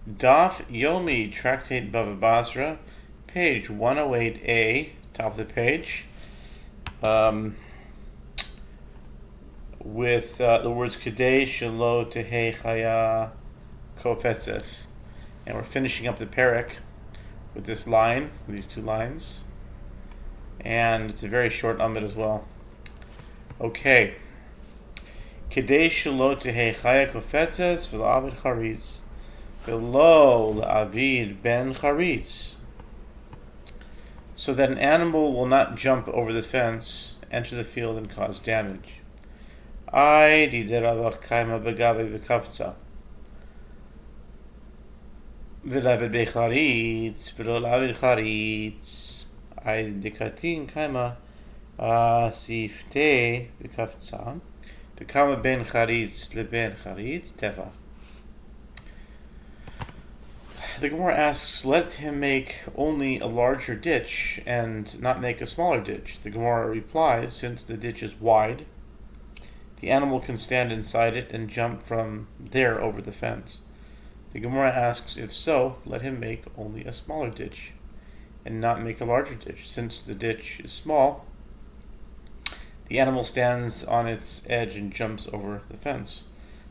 Daf Yomi, Tractate Bava Batra, page 108a, top of the page, with the words Chadash Lo Tehei Chaya Kofetzes. And we're finishing up the parak with this line, with these two lines. And it's a very short amid as well. Okay. Chadash Lo Tehei Chaya Kofetzes V'La'avid Charitz Below Avid Ben Charitz, so that an animal will not jump over the fence, enter the field, and cause damage. I dideravach kaima begabe v'kafza. V'lavid becharitz, v'lo lavid charitz. I dikatin kaima sifte v'kafza. V'kama ben charitz leben charitz tefach. The Gemara asks, let him make only a larger ditch and not make a smaller ditch. The Gemara replies, since the ditch is wide, the animal can stand inside it and jump from there over the fence. The Gemara asks, if so, let him make only a smaller ditch and not make a larger ditch. Since the ditch is small, the animal stands on its edge and jumps over the fence.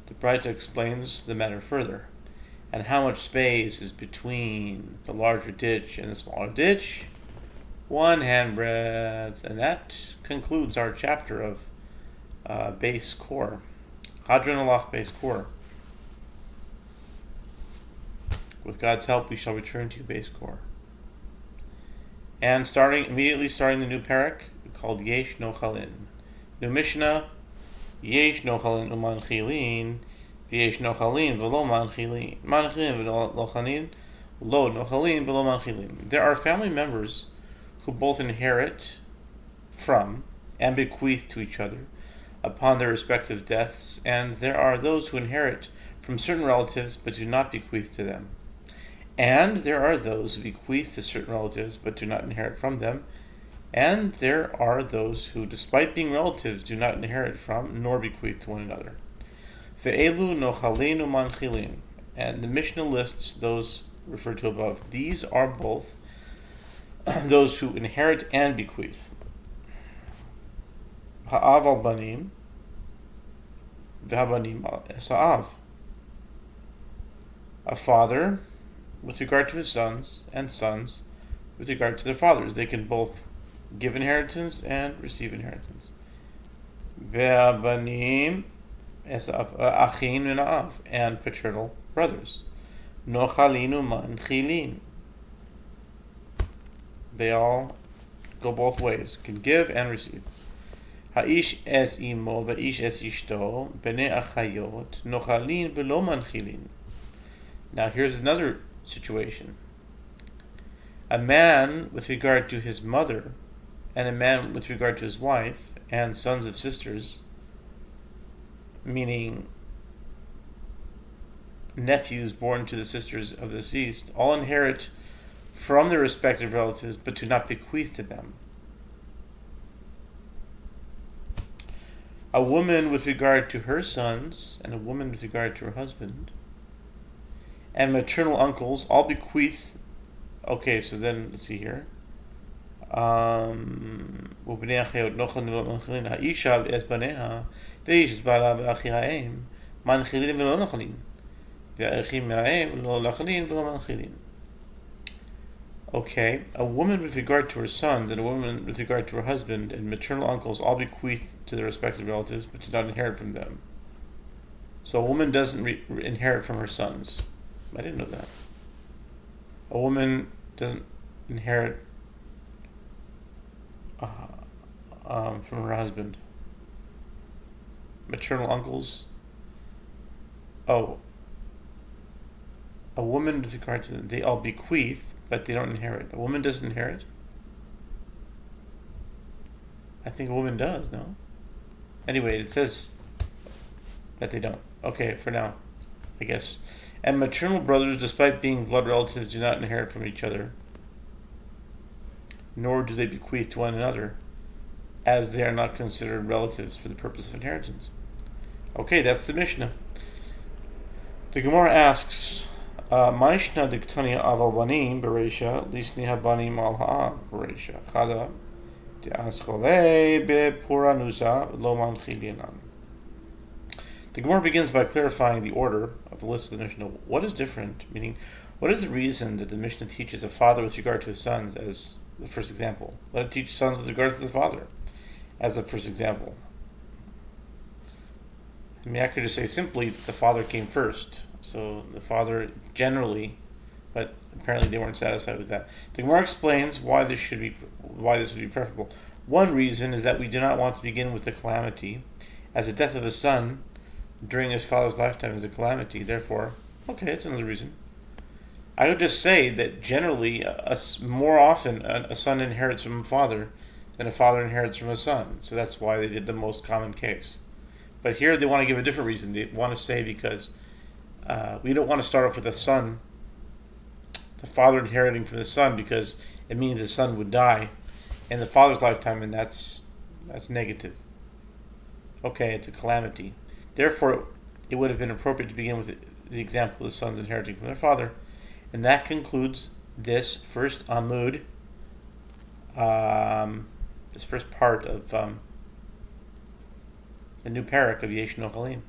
The Batra explains the matter further. And how much space is between the larger ditch and the smaller ditch? 1 handbreadth. And that concludes our chapter of base core. Hadron Alach base core. With God's help, we shall return to base core. And immediately starting the new parak called Yesh No Chalin. New Mishnah, Yesh No Chalin Uman Chilin. Yesh nochalin v'lo manchilin. Manchilin v'lo nochalin. Lo nochalin v'lo manchilin. There are family members who both inherit from and bequeath to each other upon their respective deaths, and there are those who inherit from certain relatives but do not bequeath to them. And there are those who bequeath to certain relatives but do not inherit from them. And there are those who, despite being relatives, do not inherit from nor bequeath to one another. Ve'elu nochalin umanchilin, and the Mishnah lists those referred to above. These are both those who inherit and bequeath. Ha'av al banim, ve'habanim esa'av. A father with regard to his sons, and sons with regard to their fathers. They can both give inheritance and receive inheritance. Ve'habanim Achin and Av, and paternal brothers. Nochalin umanchilin. They all go both ways, can give and receive. Ha'ish es imo va'ish es ishto bnei achayot nochalin v'lo manchilin. Now here's another situation. A man with regard to his mother, and a man with regard to his wife, and sons of sisters, meaning nephews born to the sisters of the deceased, all inherit from their respective relatives but do not bequeath to them. A woman with regard to her sons and a woman with regard to her husband and maternal uncles all bequeath. Okay, so then let's see here. ובני אחיות נוחלין ולא מנחילין, האישה ואת בניה ואיש את בעלה ואחי האם מנחילין ולא נוחלין, והאחים מרעיהם לא נוחלין ולא מנחילין. Okay, a woman with regard to her sons and a woman with regard to her husband and maternal uncles all bequeath to their respective relatives but do not inherit from them. So a woman doesn't inherit from her sons. I didn't know that. A woman doesn't inherit from her husband. Maternal uncles. Oh. A woman with regard to them, they all bequeath, but they don't inherit. A woman doesn't inherit? I think a woman does, no? Anyway, it says that they don't. Okay, for now, I guess. And maternal brothers, despite being blood relatives, do not inherit from each other, nor do they bequeath to one another, as they are not considered relatives for the purpose of inheritance. Okay, that's the Mishnah. The Gemara asks, Ma'ishna diktani aval banim bereisha lisni habanim al ha'am bereisha. Chada de'aschole bepuranusa lo manchilinan. The Gemara begins by clarifying the order of the list of the Mishnah. What is different? Meaning, what is the reason that the Mishnah teaches a father with regard to his sons as the first example? Let it teach sons with regard to the father as the first example. I mean, I could just say simply the father came first. So the father generally, but apparently they weren't satisfied with that. The Gemara explains why this would be preferable. One reason is that we do not want to begin with the calamity, as the death of a son during his father's lifetime is a calamity. Therefore, okay, that's another reason. I would just say that generally, more often, a son inherits from a father than a father inherits from a son. So that's why they did the most common case. But here they want to give a different reason. They want to say because we don't want to start off with a son, the father inheriting from the son, because it means the son would die in the father's lifetime, and that's negative. Okay, it's a calamity. Therefore, it would have been appropriate to begin with the example of the sons inheriting from their father. And that concludes this first Amud, this first part of the new parak of Yesh No Chalim.